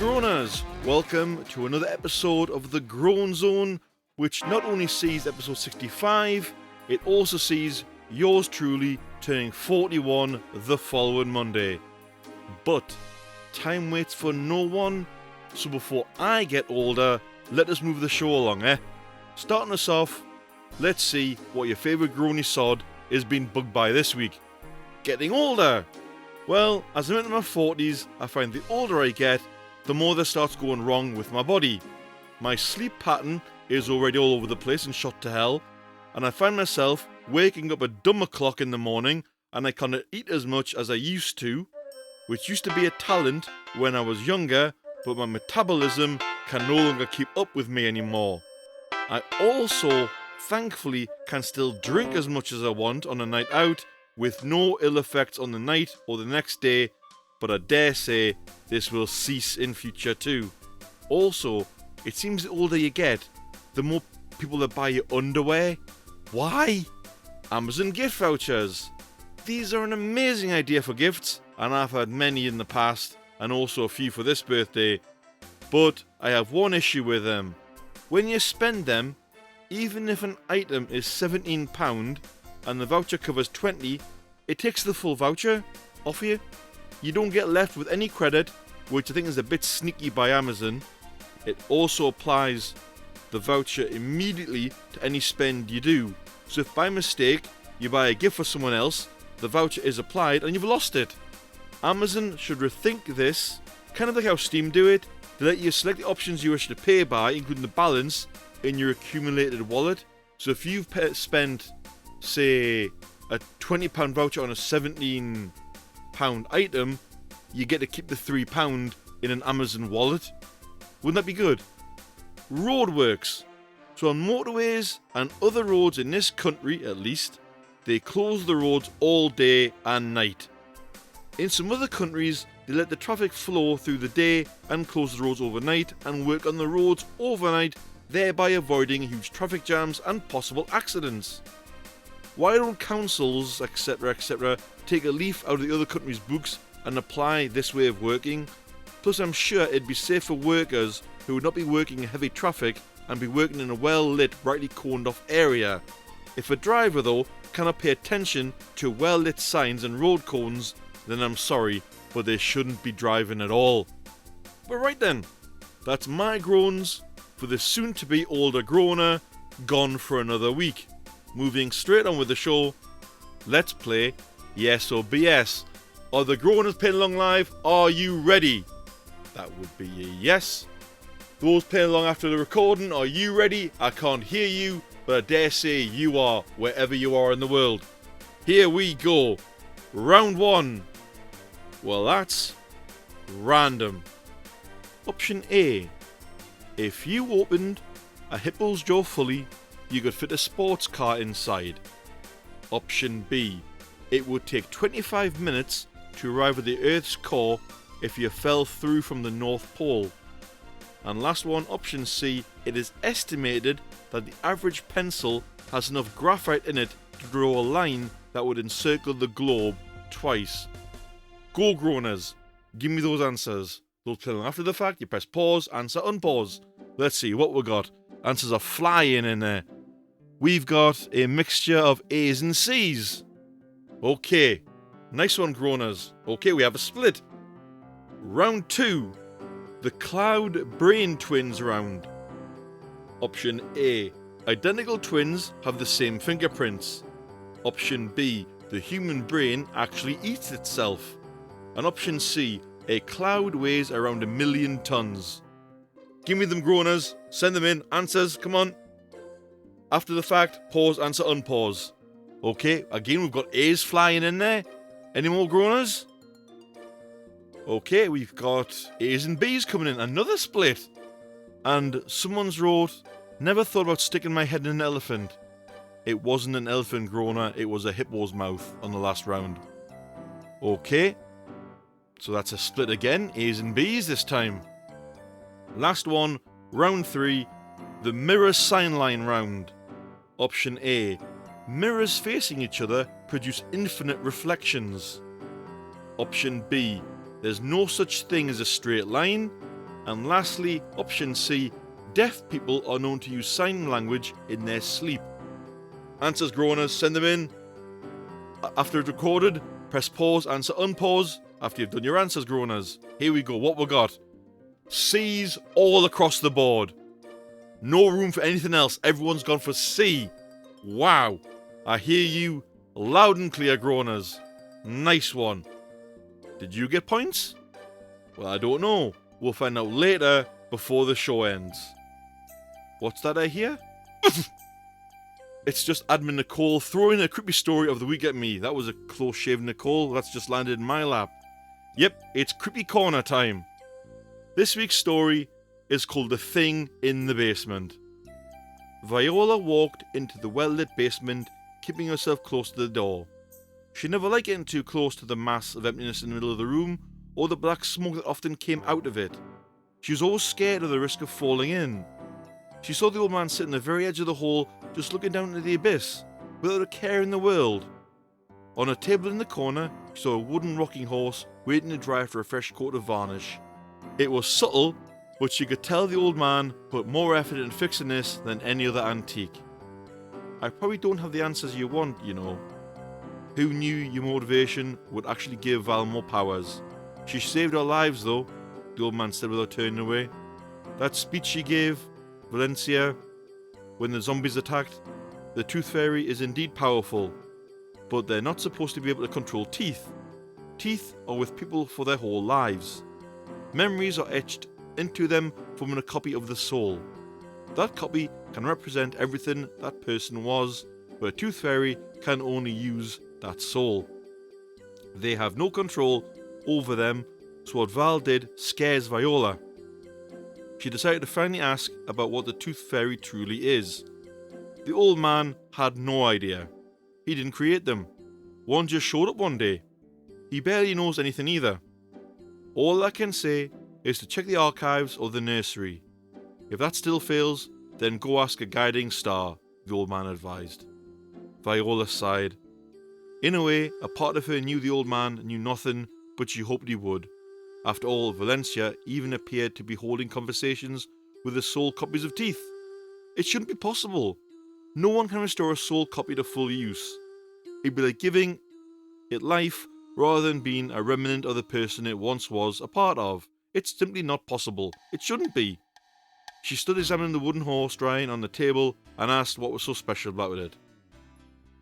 Groaners, welcome to another episode of the Groan Zone, which not only sees episode 65, it also sees yours truly turning 41 the following Monday. But time waits for no one, so before I get older, let us move the show along, eh? Starting us off, let's see what your favourite groany sod is being bugged by this week. Getting older! Well, as I'm into my 40s, I find the older I get, the more that starts going wrong with my body. My sleep pattern is already all over the place and shot to hell, and I find myself waking up at dumb o'clock in the morning, and I cannot eat as much as I used to, which used to be a talent when I was younger, but my metabolism can no longer keep up with me anymore. I also, thankfully, can still drink as much as I want on a night out, with no ill effects on the night or the next day, but I dare say this will cease in future too. Also, it seems the older you get, the more people that buy your underwear. Why? Amazon gift vouchers. These are an amazing idea for gifts, and I've had many in the past, and also a few for this birthday. But I have one issue with them. When you spend them, even if an item is £17 and the voucher covers 20, it takes the full voucher off you. You don't get left with any credit, which I think is a bit sneaky by Amazon. It also applies the voucher immediately to any spend you do. So if by mistake you buy a gift for someone else, the voucher is applied and you've lost it. Amazon should rethink this, kind of like how Steam do it. They let you select the options you wish to pay by, including the balance in your accumulated wallet. So if you've spent, say, a £20 voucher on a £17 item, you get to keep the £3 in an Amazon wallet. Wouldn't that be good? Roadworks. So on motorways and other roads in this country, at least, they close the roads all day and night. In some other countries, they let the traffic flow through the day and close the roads overnight and work on the roads overnight, thereby avoiding huge traffic jams and possible accidents. Why don't councils, etc., take a leaf out of the other countries' books and apply this way of working? Plus, I'm sure it'd be safe for workers who would not be working in heavy traffic and be working in a well-lit, brightly coned off area. If a driver, though, cannot pay attention to well-lit signs and road cones, then I'm sorry, but they shouldn't be driving at all. But right then, that's my groans for the soon-to-be older groaner, gone for another week. Moving straight on with the show, let's play Yes or BS. Are the Groaners playing along live? Are you ready? That would be a yes. Those playing along after the recording, are you ready? I can't hear you, but I dare say you are, wherever you are in the world. Here we go. Round 1. Well, that's random. Option A. If you opened a hippo's jaw fully, you could fit a sports car inside. Option B. It would take 25 minutes to arrive at the Earth's core if you fell through from the North Pole. And last one, option C. It is estimated that the average pencil has enough graphite in it to draw a line that would encircle the globe twice. Go Groaners, give me those answers. Those playing after the fact, you press pause, answer, unpause. Let's see what we got. Answers are flying in there. We've got a mixture of A's and C's. Okay, nice one Groaners. Okay, we have a split. Round 2, the Cloud Brain Twins round. Option A, identical twins have the same fingerprints. Option B, the human brain actually eats itself. And option C, a cloud weighs around 1 million tons. Give me them Groaners, send them in, answers, come on. After the fact, pause, answer, unpause. Okay, again we've got A's flying in there. Any more Groaners? Okay, we've got A's and B's coming in. Another split. And someone's wrote, never thought about sticking my head in an elephant. It wasn't an elephant groaner, it was a hippo's mouth on the last round. Okay. So that's a split again. A's and B's this time. Last one, round 3. The mirror sign line round. Option A. Mirrors facing each other produce infinite reflections. Option B. There's no such thing as a straight line. And lastly, option C. Deaf people are known to use sign language in their sleep. Answers, Groaners, send them in. After it's recorded, press pause, answer unpause. After you've done your answers, Groaners. Here we go, what we got. C's all across the board. No room for anything else. Everyone's gone for C. Wow. I hear you loud and clear, Groaners. Nice one. Did you get points? Well, I don't know. We'll find out later before the show ends. What's that I hear? It's just Admin Nicole throwing a creepy story of the week at me. That was a close shave, Nicole. That's just landed in my lap. Yep, it's Creepy Corner time. This week's story is called The Thing in the Basement. Viola walked into the well-lit basement, keeping herself close to the door. She never liked getting too close to the mass of emptiness in the middle of the room, or the black smoke that often came out of it. She was always scared of the risk of falling in. She saw the old man sitting at the very edge of the hall, just looking down into the abyss, without a care in the world. On a table in the corner, she saw a wooden rocking horse waiting to dry for a fresh coat of varnish. It was subtle, but she could tell the old man put more effort into fixing this than any other antique. I probably don't have the answers you want, you know. Who knew your motivation would actually give Val more powers? She saved our lives though, the old man said without turning away. That speech she gave, Valencia, when the zombies attacked, the Tooth Fairy is indeed powerful, but they're not supposed to be able to control teeth. Teeth are with people for their whole lives. Memories are etched into them forming a copy of the soul. That copy can represent everything that person was, but a Tooth Fairy can only use that soul. They have no control over them, so what Val did scares Viola. She decided to finally ask about what the Tooth Fairy truly is. The old man had no idea. He didn't create them. One just showed up one day. He barely knows anything either. All I can say is to check the archives or the nursery. If that still fails, then go ask a guiding star, the old man advised. Viola sighed. In a way, a part of her knew the old man knew nothing, but she hoped he would. After all, Valencia even appeared to be holding conversations with the soul copies of teeth. It shouldn't be possible. No one can restore a soul copy to full use. It'd be like giving it life rather than being a remnant of the person it once was a part of. It's simply not possible. It shouldn't be. She stood examining the wooden horse drying on the table and asked what was so special about it.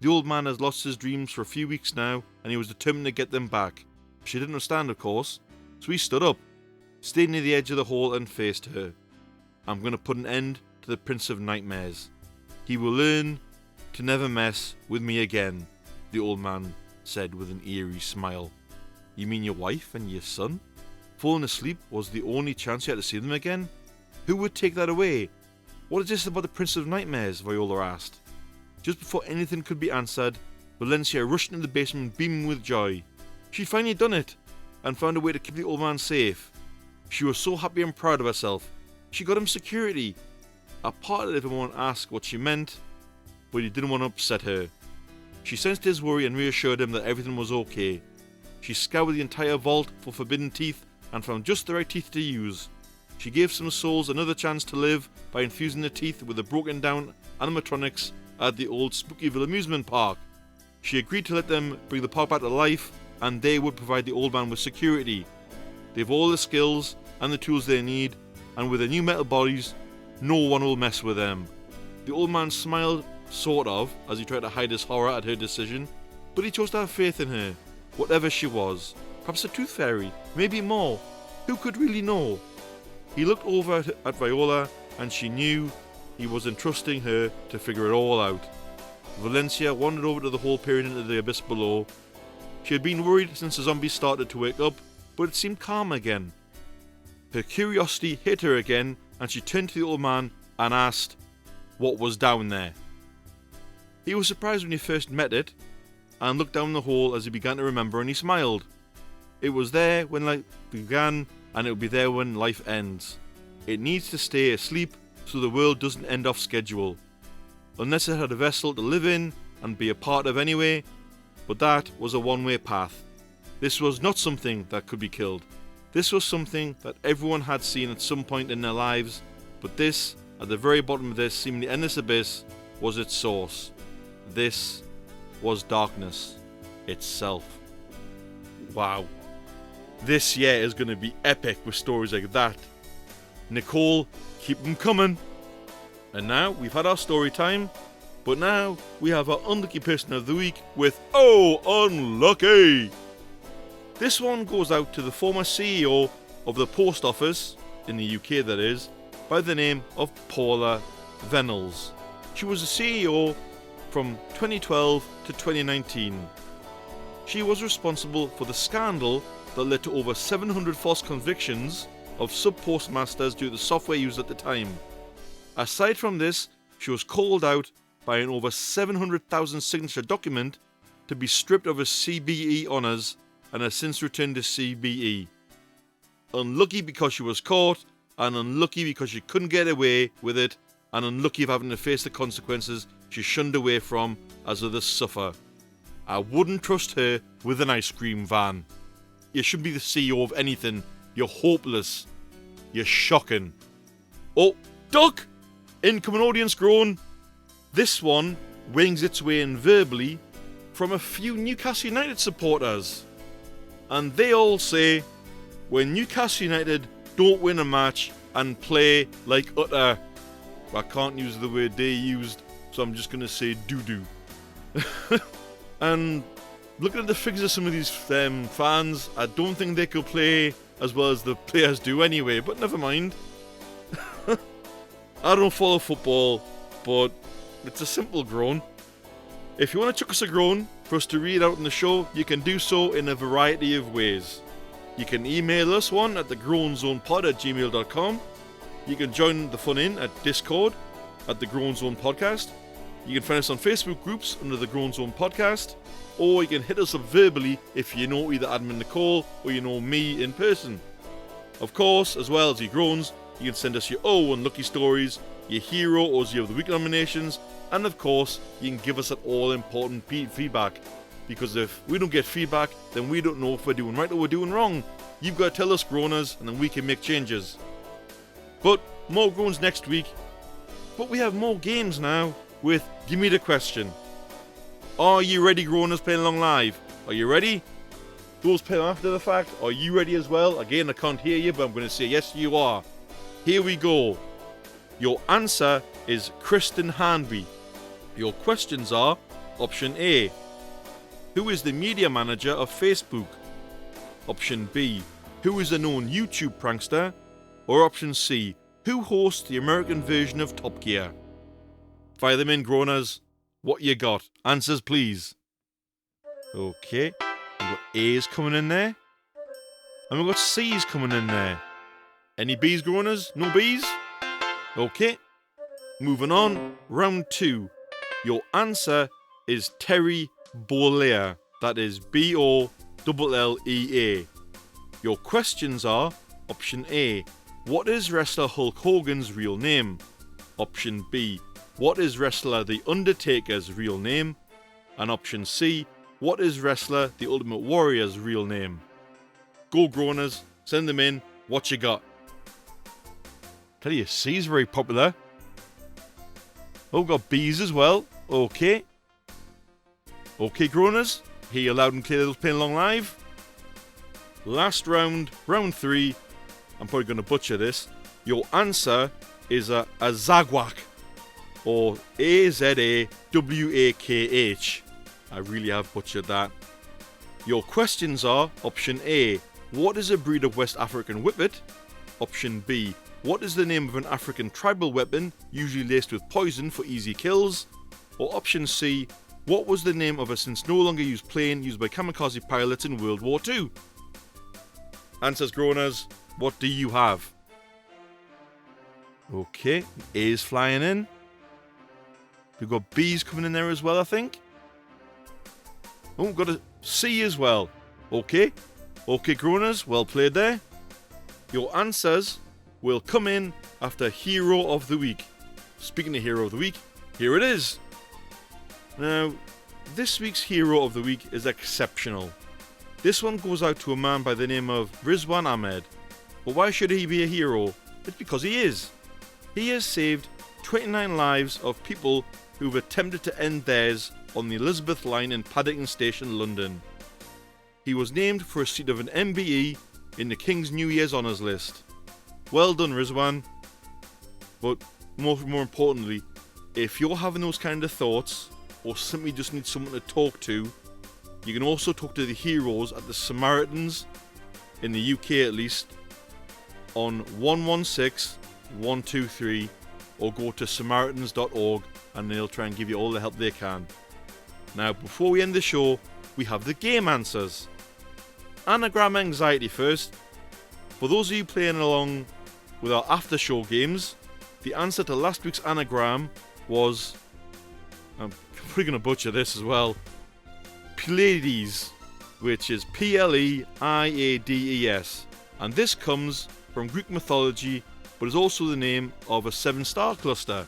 The old man has lost his dreams for a few weeks now, and he was determined to get them back. She didn't understand, of course, so he stood up, stayed near the edge of the hall and faced her. I'm going to put an end to the Prince of Nightmares. He will learn to never mess with me again, the old man said with an eerie smile. You mean your wife and your son? Falling asleep was the only chance you had to see them again? Who would take that away? What is this about the Prince of Nightmares? Viola asked. Just before anything could be answered, Valencia rushed into the basement beaming with joy. She'd finally done it, and found a way to keep the old man safe. She was so happy and proud of herself. She got him security. A part of it didn't want to ask what she meant, but he didn't want to upset her. She sensed his worry and reassured him that everything was okay. She scoured the entire vault for forbidden teeth and found just the right teeth to use. She gave some souls another chance to live by infusing the teeth with the broken down animatronics at the old Spookyville amusement park. She agreed to let them bring the park back to life, and they would provide the old man with security. They have all the skills and the tools they need, and with their new metal bodies, no one will mess with them. The old man smiled, sort of, as he tried to hide his horror at her decision, but he chose to have faith in her, whatever she was. Perhaps a tooth fairy, maybe more. Who could really know? He looked over at Viola, and she knew he was entrusting her to figure it all out. Valencia wandered over to the hole peering into the abyss below. She had been worried since the zombies started to wake up, but it seemed calm again. Her curiosity hit her again, and she turned to the old man and asked what was down there. He was surprised when he first met it, and looked down the hole as he began to remember, and he smiled. It was there when life began, and it will be there when life ends. It needs to stay asleep so the world doesn't end off schedule. Unless it had a vessel to live in and be a part of anyway, but that was a one-way path. This was not something that could be killed. This was something that everyone had seen at some point in their lives, but this, at the very bottom of this seemingly endless abyss, was its source. This was darkness itself. Wow. This year is going to be epic with stories like that. Nicole, keep them coming. And now we've had our story time, but now we have our unlucky person of the week with Oh Unlucky. This one goes out to the former CEO of the post office, in the UK that is, by the name of Paula Venables. She was the CEO from 2012 to 2019. She was responsible for the scandal that led to over 700 false convictions of sub-postmasters due to the software used at the time. Aside from this, she was called out by an over 700,000 signature document to be stripped of her CBE honours and has since returned to CBE. Unlucky because she was caught, and unlucky because she couldn't get away with it, and unlucky of having to face the consequences she shunned away from as others suffer. I wouldn't trust her with an ice cream van. You shouldn't be the CEO of anything. You're hopeless. You're shocking. Oh, duck! Incoming audience groan. This one wings its way in verbally from a few Newcastle United supporters. And they all say, when Newcastle United don't win a match and play like utter... I can't use the word they used, so I'm just going to say doo-doo. And looking at the figures of some of these fans, I don't think they could play as well as the players do anyway, but never mind. I don't follow football, but it's a simple groan. If you want to chuck us a groan for us to read out in the show, you can do so in a variety of ways. You can email us one at thegroanzonepod@gmail.com. You can join the fun in at Discord at the Groan Zone Podcast. You can find us on Facebook groups under the Groan Zone Podcast, or you can hit us up verbally if you know either Admin Nicole or you know me in person. Of course, as well as your groans, you can send us your unlucky stories, your hero or zero of the week nominations, and of course, you can give us that all-important feedback. Because if we don't get feedback, then we don't know if we're doing right or we're doing wrong. You've got to tell us, groaners, and then we can make changes. But more groans next week. But we have more games now with Gimme the Question. Are you ready, groaners, playing along live? Are you ready? Those playing after the fact, are you ready as well? Again, I can't hear you, but I'm going to say yes, you are. Here we go. Your answer is Kristen Hanby. Your questions are: Option A, who is the media manager of Facebook? Option B, who is a known YouTube prankster? Or Option C, who hosts the American version of Top Gear? Fire them in, groaners. What you got? Answers, please. Okay, we've got A's coming in there. And we've got C's coming in there. Any B's, groaners? No B's? Okay, moving on. Round 2. Your answer is Terry Bollea. That is Bollea. Your questions are: Option A, what is wrestler Hulk Hogan's real name? Option B, what is wrestler The Undertaker's real name? And Option C, what is wrestler The Ultimate Warrior's real name? Go, groaners, send them in. What you got? Tell you, C's very popular. Oh, we've got B's as well. Okay. Okay, groaners, hear you loud and clear, those playing along live. Last round, round 3. I'm probably going to butcher this. Your answer is a Azagwak, or Azawakh. I really have butchered that. Your questions are: Option A, what is a breed of West African whippet? Option B, what is the name of an African tribal weapon usually laced with poison for easy kills? Or Option C, what was the name of a since no longer used plane used by kamikaze pilots in World War II? Answers, Groaners. What do you have? Okay, A's flying in. We've got B's coming in there as well, I think. Oh, we've got a C as well. Okay, Groaners, well played there. Your answers will come in after Hero of the Week. Speaking of Hero of the Week, here it is. Now, this week's Hero of the Week is exceptional. This one goes out to a man by the name of Rizwan Ahmed. But why should he be a hero? It's because he is. He has saved 29 lives of people who've attempted to end theirs on the Elizabeth line in Paddington Station, London. He was named for a seat of an MBE in the King's New Year's Honours list. Well done, Rizwan. But more importantly, if you're having those kind of thoughts, or simply just need someone to talk to, you can also talk to the heroes at the Samaritans, in the UK at least, on 116 123, or go to samaritans.org and they'll try and give you all the help they can. Now, before we end the show, we have the game answers. Anagram anxiety first. For those of you playing along with our after show games, the answer to last week's anagram was, I'm probably going to butcher this as well, Pleiades, which is Pleiades, and this comes from Greek mythology, but is also the name of a 7-star cluster.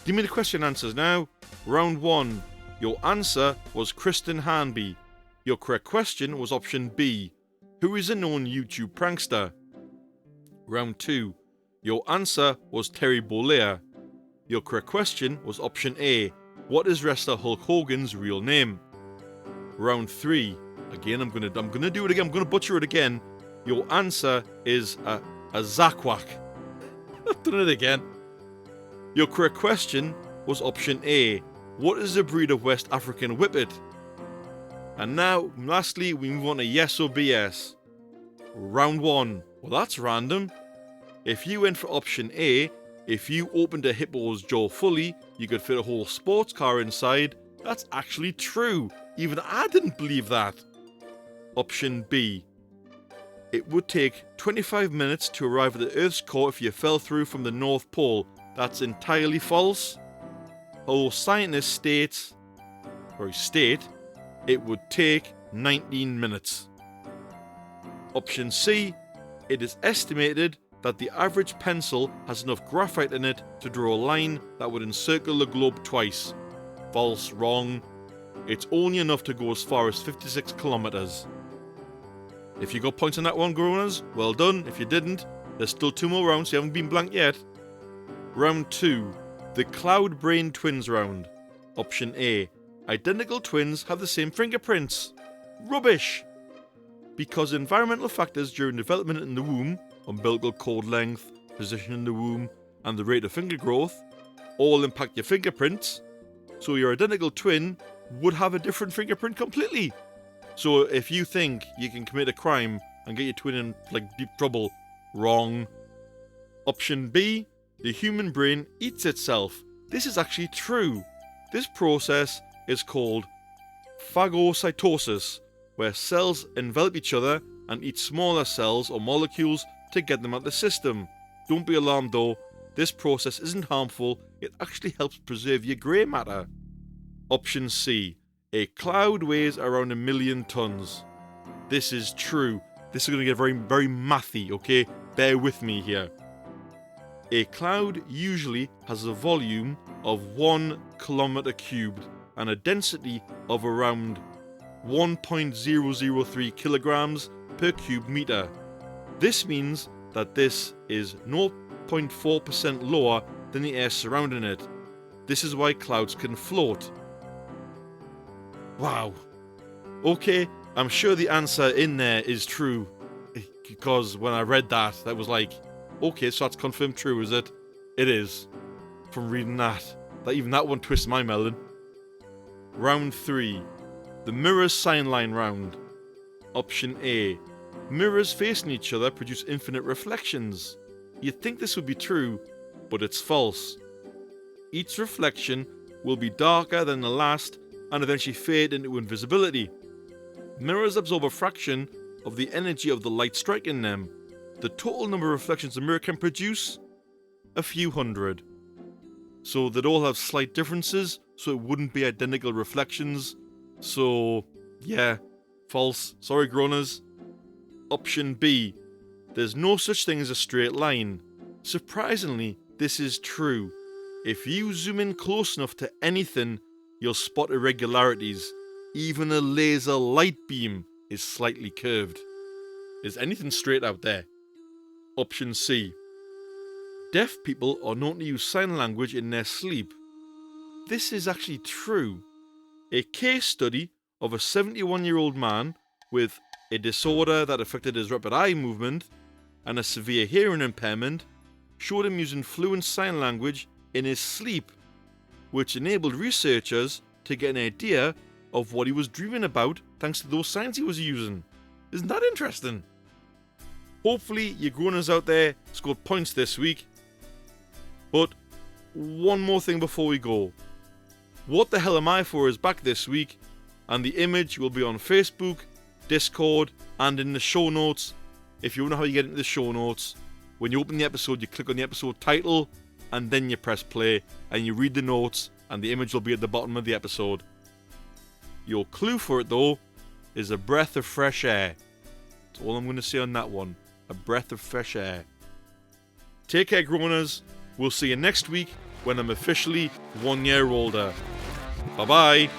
Give me the question answers now. Round 1, your answer was Kristen Hanby. Your correct question was option B, who is a known YouTube prankster. Round 2, your answer was Terry Bollea. Your correct question was option A, what is wrestler Hulk Hogan's real name? Round 3, again I'm gonna do it again, I'm gonna butcher it again. Your answer is a Zakwak. I've done it again. Your correct question was option A, what is the breed of West African Whippet? And now, lastly, we move on to yes or BS. Round 1, well that's random. If you went for option A, if you opened a hippo's jaw fully, you could fit a whole sports car inside. That's actually true. Even I didn't believe that. Option B. It would take 25 minutes to arrive at the Earth's core if you fell through from the North Pole. That's entirely false. Although scientists state it would take 19 minutes. Option C. It is estimated that the average pencil has enough graphite in it to draw a line that would encircle the globe twice. False, wrong. It's only enough to go as far as 56 kilometers. If you got points on that one, Groaners, well done. If you didn't, there's still 2 more rounds, so you haven't been blanked yet. Round 2, the Cloud Brain Twins round. Option A, identical twins have the same fingerprints. Rubbish! Because environmental factors during development in the womb, umbilical cord length, position in the womb, and the rate of finger growth, all impact your fingerprints, so your identical twin would have a different fingerprint completely. So if you think you can commit a crime and get your twin in deep trouble, wrong. Option B, the human brain eats itself. This is actually true. This process is called phagocytosis, where cells envelop each other and eat smaller cells or molecules to get them out of the system. Don't be alarmed though, this process isn't harmful, it actually helps preserve your grey matter. Option C, a cloud weighs around 1 million tons. This is true. This is going to get very, very mathy, okay? Bear with me here. A cloud usually has a volume of 1 kilometer cubed and a density of around 1.003 kilograms per cube meter. This means that this is 0.4% lower than the air surrounding it. This is why clouds can float. Wow. Okay, I'm sure the answer in there is true, because when I read that was like, okay, so that's confirmed true, is it? It is. From reading that. Even that one twists my melon. Round 3. The mirrors sign line round. Option A. Mirrors facing each other produce infinite reflections. You'd think this would be true, but it's false. Each reflection will be darker than the last and eventually fade into invisibility. Mirrors absorb a fraction of the energy of the light striking them. The total number of reflections the mirror can produce? A few hundred. So they'd all have slight differences, so it wouldn't be identical reflections. So, yeah, false. Sorry, Groaners. Option B. There's no such thing as a straight line. Surprisingly, this is true. If you zoom in close enough to anything, you'll spot irregularities. Even a laser light beam is slightly curved. Is anything straight out there? Option C. Deaf people are known to use sign language in their sleep. This is actually true. A case study of a 71-year-old man with a disorder that affected his rapid eye movement and a severe hearing impairment showed him using fluent sign language in his sleep, which enabled researchers to get an idea of what he was dreaming about thanks to those signs he was using. Isn't that interesting? Hopefully you groaners out there scored points this week. But one more thing before we go. What the Hell Am I For is back this week, and the image will be on Facebook, Discord, and in the show notes. If you want to know how you get into the show notes, when you open the episode, you click on the episode title, and then you press play, and you read the notes, and the image will be at the bottom of the episode. Your clue for it, though, is a breath of fresh air. That's all I'm going to say on that one. A breath of fresh air. Take care, Groaners. We'll see you next week when I'm officially 1 year older. Bye-bye.